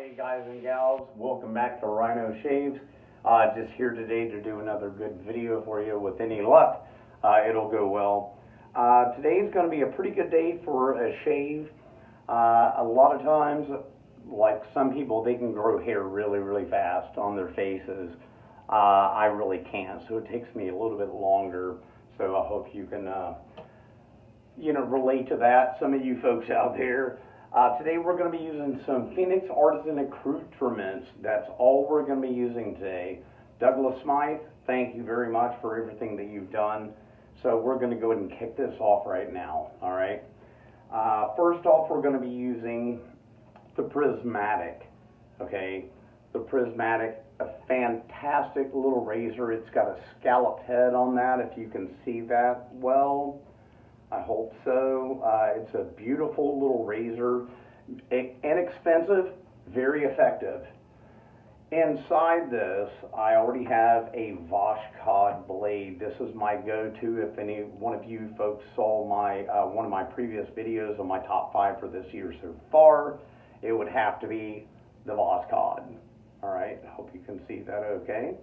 Hey guys and gals, welcome back to RHINO Shaves. Just here today to do another good video for you. With any luck, it'll go well. Today's going to be a pretty good day for a shave. A lot of times, like some people, they can grow hair really fast on their faces. I really can't, so it takes me a little bit longer. So I hope you can, relate to that. Some of you folks out there. Today we're going to be using some Phoenix Artisan accoutrements. That's all we're going to be using today. Douglas Smythe, thank you very much for everything that you've done. So we're going to go ahead and kick this off right now, all right? First off, we're going to be using the Prismatic, okay? The Prismatic, a fantastic little razor. It's got a scalloped head on that, if you can see that well. I hope so. It's a beautiful little razor, inexpensive, very effective. Inside this, I already have a Vashcod blade. This is my go-to. If any one of you folks saw my one of my previous videos on my top 5 for this year so far, it would have to be the Vashcod. All right, I hope you can see that okay.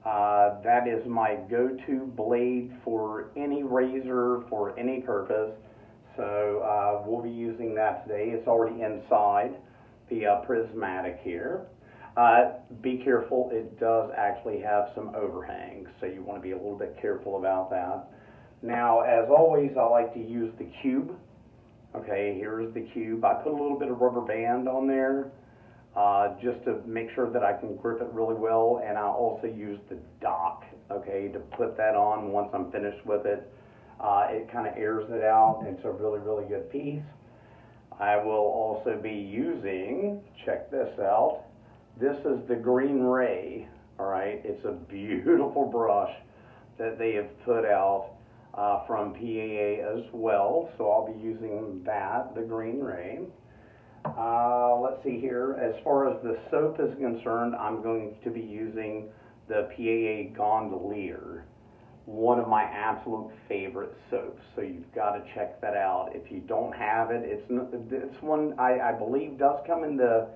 That is my go-to blade for any razor, for any purpose. So we'll be using that today. It's already inside the Prismatic here. Be careful, it does actually have some overhangs, so you want to be a little bit careful about that. Now, as always, I like to use the cube. Okay, here's the cube. I put a little bit of rubber band on there. Just to make sure that I can grip it really well, and I'll also use the dock, okay, to put that on once I'm finished with it. It kind of airs it out, and it's a really good piece. I will also be using, check this out, this is the Green Ray, all right. It's a beautiful brush that they have put out from PAA as well, so I'll be using that, the Green Ray. Let's see here. As far as the soap is concerned, I'm going to be using the PAA Gondolier, one of my absolute favorite soaps. So you've got to check that out. If you don't have it, it's one I believe does come in the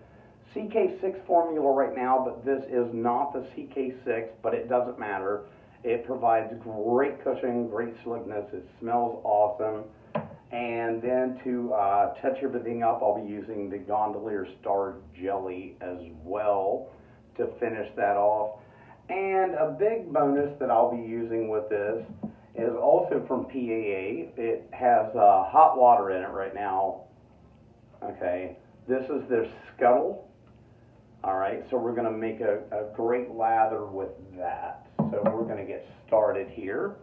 CK6 formula right now, but this is not the CK6, but it doesn't matter. It provides great cushion, great slickness. It smells awesome. And then to touch everything up, I'll be using the Gondolier Star Jelly as well to finish that off. And a big bonus that I'll be using with this is also from PAA. It has hot water in it right now. Okay, this is their Scuttle. All right, so we're going to make a great lather with that. So we're going to get started here.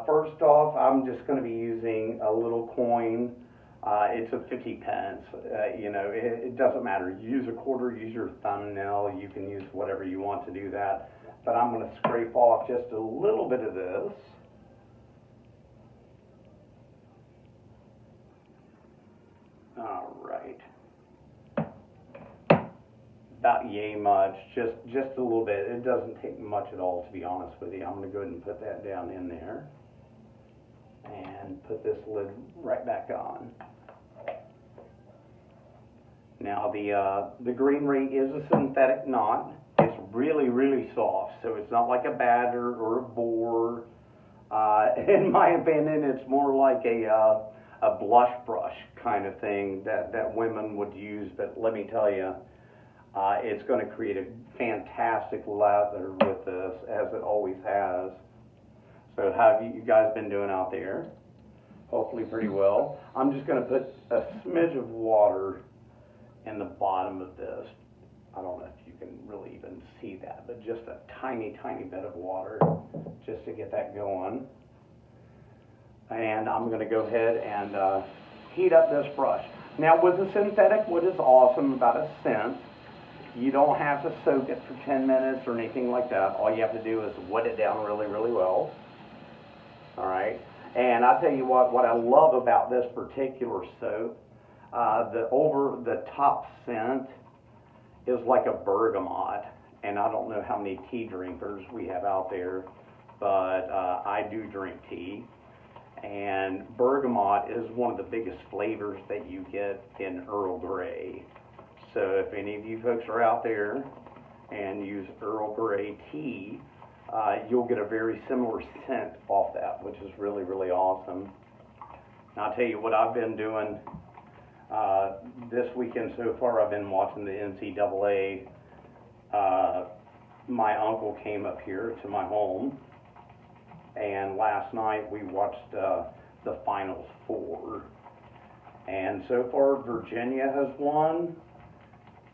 First off, I'm just going to be using a little coin. It's a 50 pence. It doesn't matter. Use a quarter, use your thumbnail. You can use whatever you want to do that. But I'm going to scrape off just a little bit of this. All right. About yay much, just a little bit. It doesn't take much at all, to be honest with you. I'm going to go ahead and put that down in there and put this lid right back on. Now the Green Ray is a synthetic knot. It's really soft, so it's not like a badger or a boar. In my opinion, it's more like a blush brush kind of thing that women would use. But let me tell you, it's going to create a fantastic lather with this, as it always has. So how have you guys been doing out there? Hopefully pretty well. I'm just going to put a smidge of water in the bottom of this. I don't know if you can really even see that, but just a tiny bit of water just to get that going. And I'm going to go ahead and heat up this brush. Now with the synthetic, what is awesome about a scent, you don't have to soak it for 10 minutes or anything like that. All you have to do is wet it down really well. All right. And I'll tell you what I love about this particular soap, the over the top scent is like a bergamot. And I don't know how many tea drinkers we have out there, but I do drink tea. And bergamot is one of the biggest flavors that you get in Earl Grey. So if any of you folks are out there and use Earl Grey tea, you'll get a very similar scent off that, which is really, really awesome. And I'll tell you what I've been doing this weekend so far. I've been watching the NCAA. My uncle came up here to my home, and last night we watched the Finals Four. And so far, Virginia has won,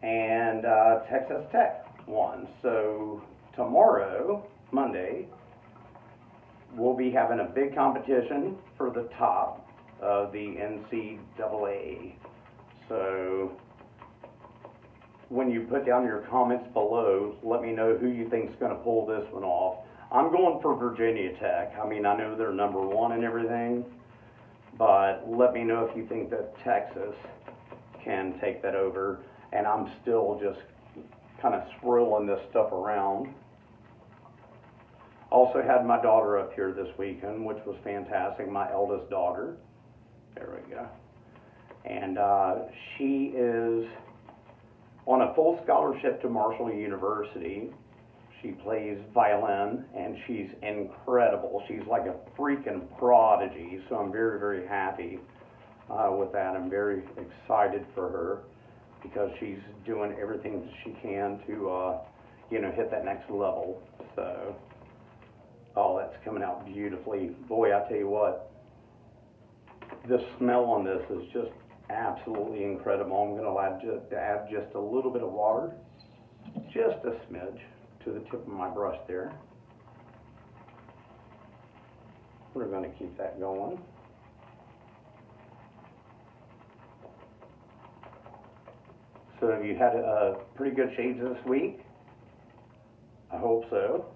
and Texas Tech won. So tomorrow, Monday, we'll be having a big competition for the top of the NCAA. So when you put down your comments below, let me know who you think is going to pull this one off. I'm going for Virginia Tech. I mean, I know they're number one and everything, but let me know if you think that Texas can take that over. And I'm still just kind of swirling this stuff around. Also had my daughter up here this weekend, which was fantastic, my eldest daughter. There we go. And she is on a full scholarship to Marshall University. She plays violin, and she's incredible. She's like a freaking prodigy, so I'm very, very happy with that. I'm very excited for her because she's doing everything that she can to, hit that next level. So, oh, that's coming out beautifully. Boy, I tell you what, the smell on this is just absolutely incredible. I'm going to add just a little bit of water, just a smidge, to the tip of my brush there. We're going to keep that going. So have you had a pretty good shades this week? I hope so.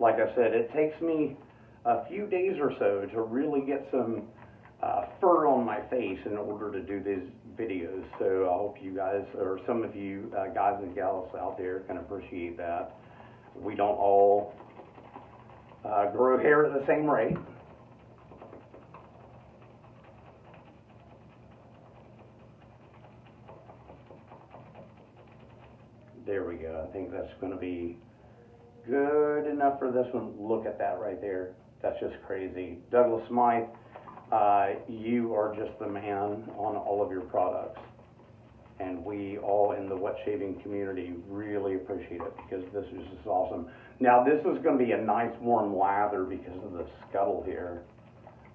Like I said, it takes me a few days or so to really get some fur on my face in order to do these videos. So I hope you guys, or some of you guys and gals out there, can appreciate that. We don't all grow hair at the same rate. There we go. I think that's going to be good enough for this one. Look at that right there. That's just crazy. Douglas Smythe, you are just the man on all of your products. And we all in the wet shaving community really appreciate it because this is just awesome. Now this is going to be a nice warm lather because of the scuttle here.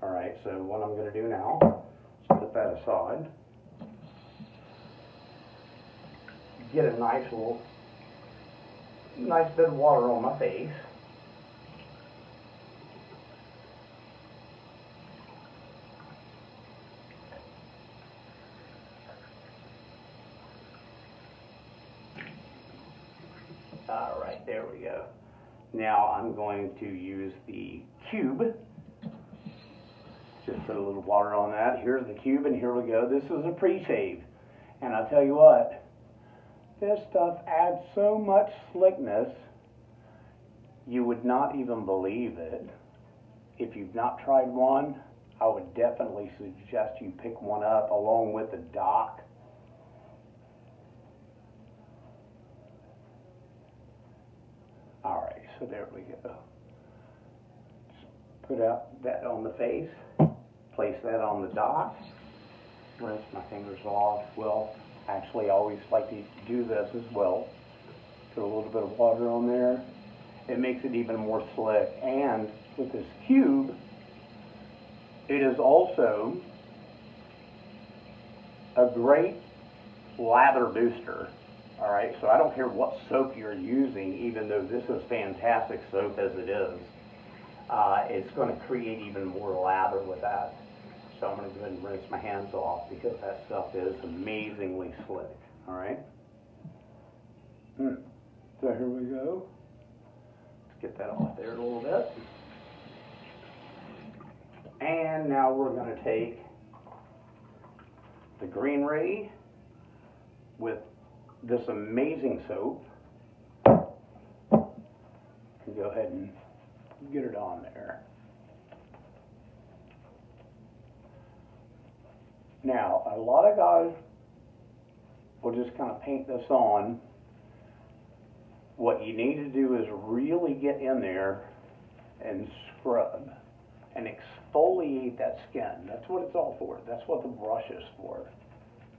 All right, so what I'm going to do now is put that aside. Get a nice bit of water on my face. All right, there we go. Now I'm going to use the cube. Just put a little water on that. Here's the cube, and here we go. This is a pre-shave. And I'll tell you what, this stuff adds so much slickness, you would not even believe it. If you've not tried one, I would definitely suggest you pick one up along with the dock. All right, so there we go. Just put out that on the face, place that on the dock, rinse my fingers off. Well, actually, I always like to do this as well. Put a little bit of water on there. It makes it even more slick. And with this cube, it is also a great lather booster. All right, so I don't care what soap you're using, even though this is fantastic soap as it is. It's going to create even more lather with that. So I'm going to go ahead and rinse my hands off because that stuff is amazingly slick. All right. So here we go. Let's get that off there a little bit. And now we're going to take the Green Ray with this amazing soap and go ahead and get it on there. Now, a lot of guys will just kind of paint this on. What you need to do is really get in there and scrub and exfoliate that skin. That's what it's all for. That's what the brush is for,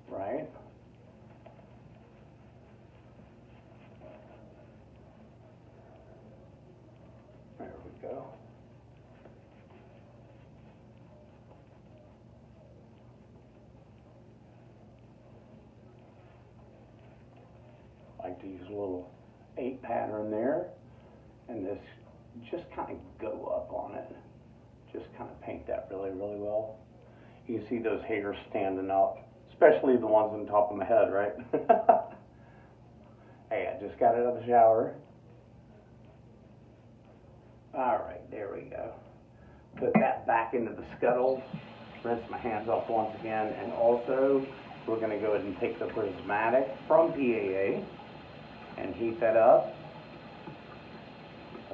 right? There we go. I like to use a little 8 pattern there, and this just kind of go up on it. Just kind of paint that really, really well. You can see those hairs standing up, especially the ones on top of my head, right? Hey, I just got out of the shower. All right, there we go. Put that back into the scuttle. Rinse my hands off once again, and also we're going to go ahead and take the prismatic from PAA and heat that up.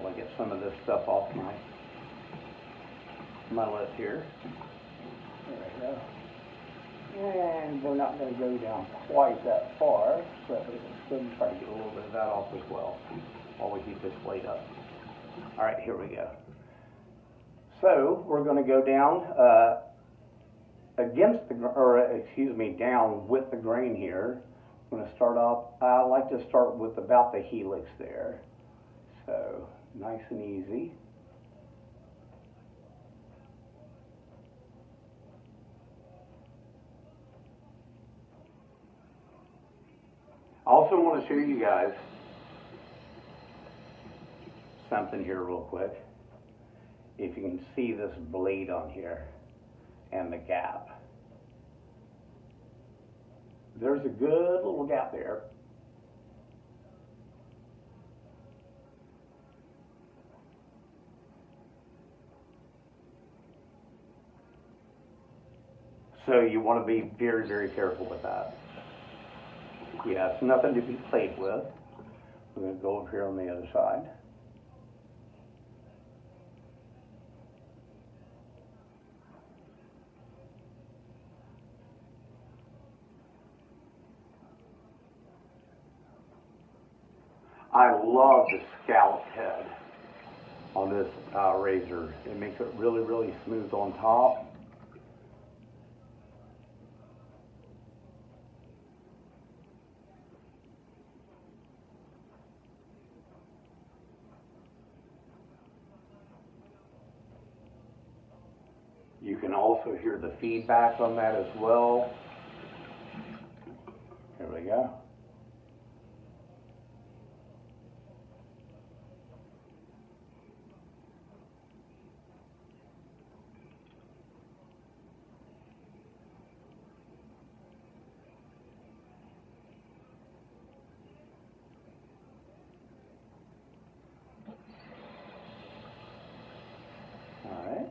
I'll get some of this stuff off my list here. There we go. And we're not going to go down quite that far, but we're going to try to get a little bit of that off as well while we heat this plate up. All right, here we go. So we're going to go down down with the grain here. I'm going to start off, I like to start with about the helix there. So nice and easy. I also want to show you guys something here real quick. If you can see this blade on here and the gap. There's a good little gap there. So you want to be very, very careful with that. Yeah, it's nothing to be played with. We're going to go over here on the other side. I love the scalloped head on this razor. It makes it really, really smooth on top. You can also hear the feedback on that as well. Here we go. All right.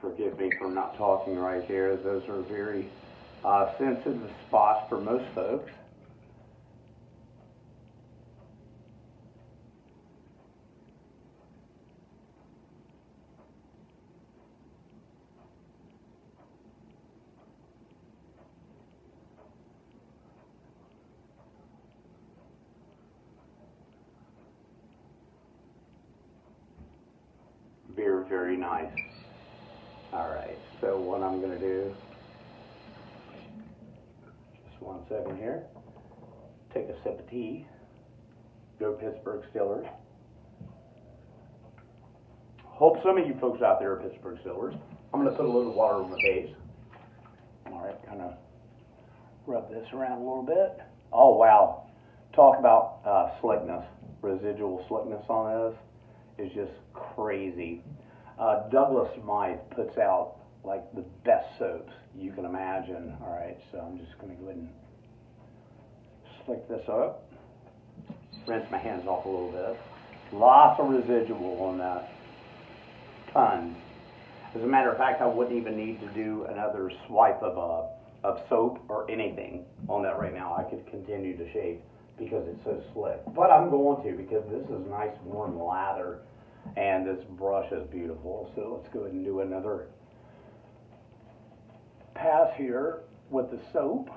Forgive me for not talking right here. Those are very sensitive spots for most folks. Very, very nice. All right, so what I'm going to do, just 1 second here, take a sip of tea, go Pittsburgh Steelers. Hope some of you folks out there are Pittsburgh Steelers. I'm going to put a little water on my face. All right, kind of rub this around a little bit. Oh, wow. Talk about slickness. Residual slickness on this is just crazy. Douglas Smythe puts out like the best soaps you can imagine. All right, so I'm just going to go ahead and slick this up. Rinse my hands off a little bit. Lots of residual on that. Tons. As a matter of fact, I wouldn't even need to do another swipe of of soap or anything on that right now. I could continue to shave because it's so slick. But I'm going to, because this is nice warm lather and this brush is beautiful. So let's go ahead and do another pass here with the soap.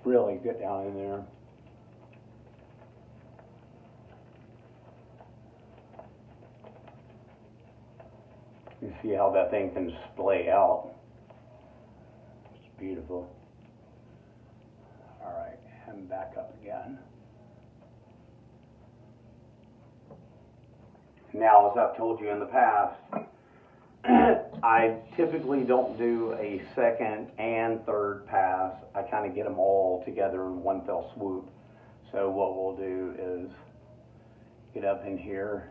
Really get down in there. You see how that thing can splay out. It's beautiful. All right, and back up again. Now, as I've told you in the past, I typically don't do a second and third pass. I kind of get them all together in one fell swoop. So what we'll do is get up in here.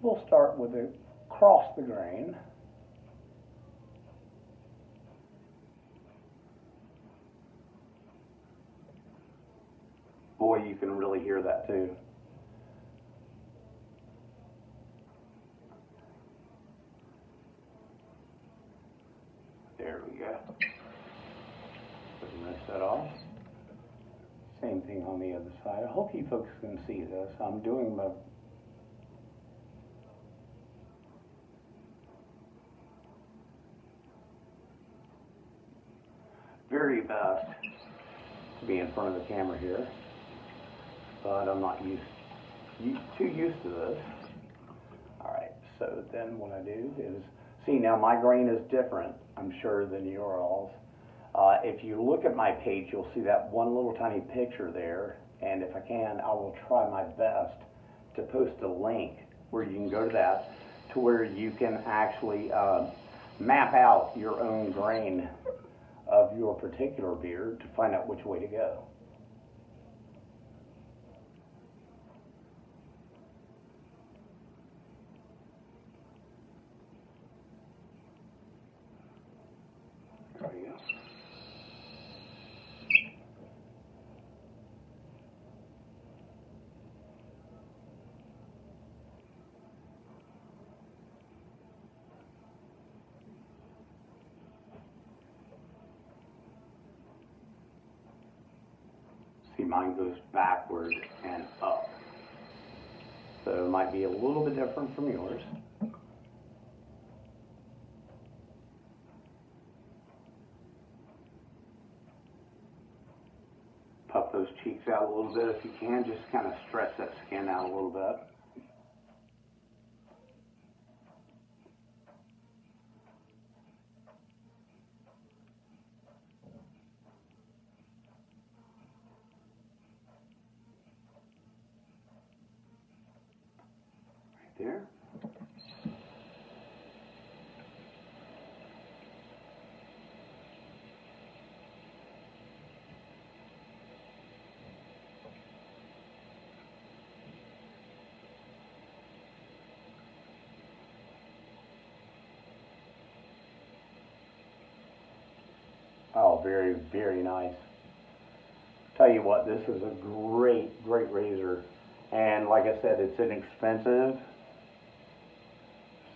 We'll start with the cross the grain. Boy, you can really hear that too. There we go. Rinse that off. Same thing on the other side. I hope you folks can see this. I'm doing my very best to be in front of the camera here, but I'm not too used to this. All right, so then what I do is, see, now my grain is different, I'm sure, than yours. If you look at my page, you'll see that one little tiny picture there, and if I can, I will try my best to post a link where you can go to that, to where you can actually map out your own grain of your particular beard to find out which way to go. There you go. See, mine goes backward and up. So it might be a little bit different from yours. Puff those cheeks out a little bit if you can. Just kind of stretch that skin out a little bit. Right there. Oh, very, very nice. Tell you what, this is a great, great razor. And like I said, it's inexpensive.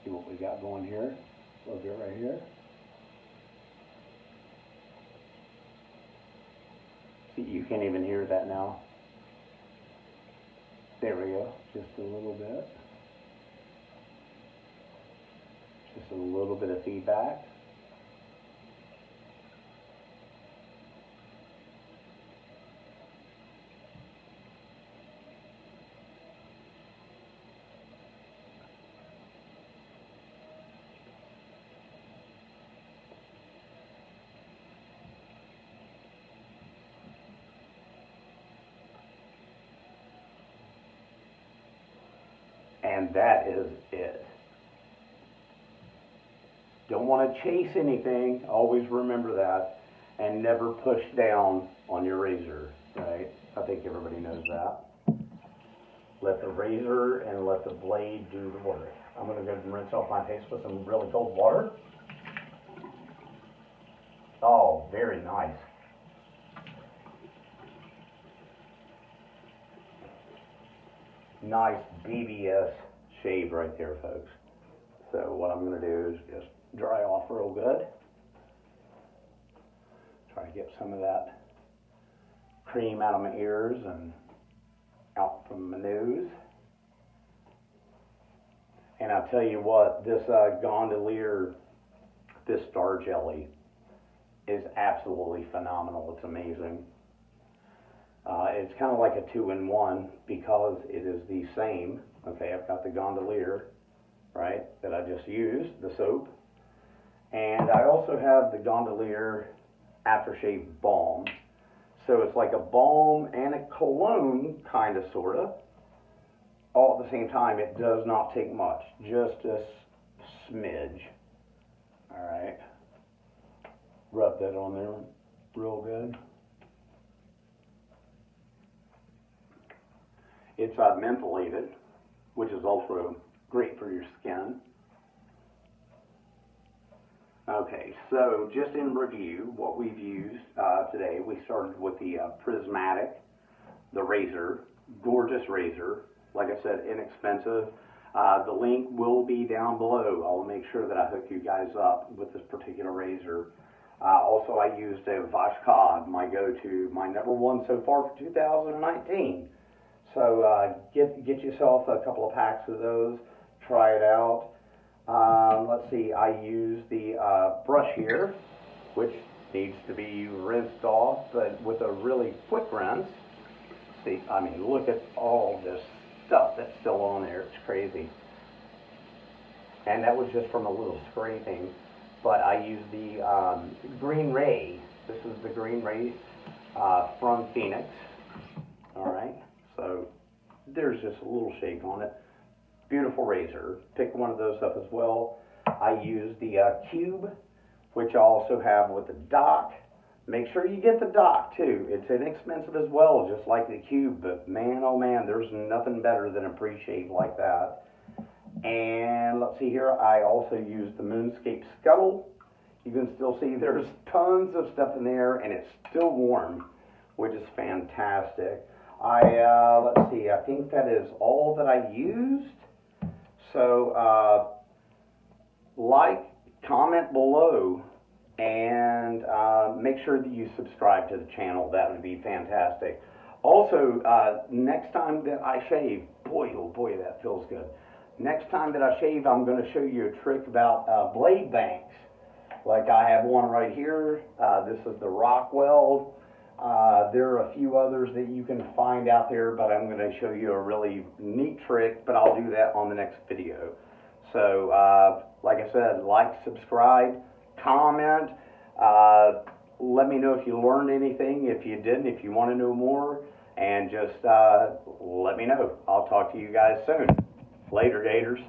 See what we got going here. A little bit right here. See, you can't even hear that now. There we go. Just a little bit. Just a little bit of feedback. And that is it. Don't want to chase anything, always remember that, and never push down on your razor, right? I think everybody knows that. Let the razor and let the blade do the work. I'm going to go ahead and rinse off my face with some really cold water. Oh, very nice. Nice BBS shave right there, folks. So what I'm going to do is just dry off real good. Try to get some of that cream out of my ears and out from my nose. And I'll tell you what, this gondolier, this star jelly is absolutely phenomenal. It's amazing. It's kind of like a 2-in-1 because it is the same. Okay, I've got the gondolier, right, that I just used, the soap. And I also have the gondolier aftershave balm. So it's like a balm and a cologne, kind of, sort of. All at the same time. It does not take much, just a smidge. All right. Rub that on there real good. It's mentholated, which is also great for your skin. Okay, so just in review, what we've used today, we started with the prismatic, the razor, gorgeous razor. Like I said, inexpensive. The link will be down below. I'll make sure that I hook you guys up with this particular razor. Also, I used a Vashkad, my go-to, my #1 so far for 2019. So get yourself a couple of packs of those. Try it out. Let's see, I use the brush here, which needs to be rinsed off, but with a really quick rinse. See, I mean, look at all this stuff that's still on there. It's crazy. And that was just from a little scraping. But I use the Green Ray. This is the Green Ray from Phoenix. All right. So there's just a little shake on it. Beautiful razor. Pick one of those up as well. I use the Cube, which I also have with the dock. Make sure you get the dock too. It's inexpensive as well, just like the Cube, but man, oh man, there's nothing better than a pre-shave like that. And let's see here, I also use the Moonscape Scuttle. You can still see there's tons of stuff in there, and it's still warm, which is fantastic. Let's see, I think that is all that I used. So, like, comment below, and make sure that you subscribe to the channel. That would be fantastic. Also, next time that I shave, boy, oh boy, that feels good. Next time that I shave, I'm going to show you a trick about blade banks. Like I have one right here. This is the Rockwell. There are a few others that you can find out there, but I'm going to show you a really neat trick, but I'll do that on the next video. So, like I said, like, subscribe, comment, let me know if you learned anything, if you didn't, if you want to know more, and just let me know. I'll talk to you guys soon. Later, Gators.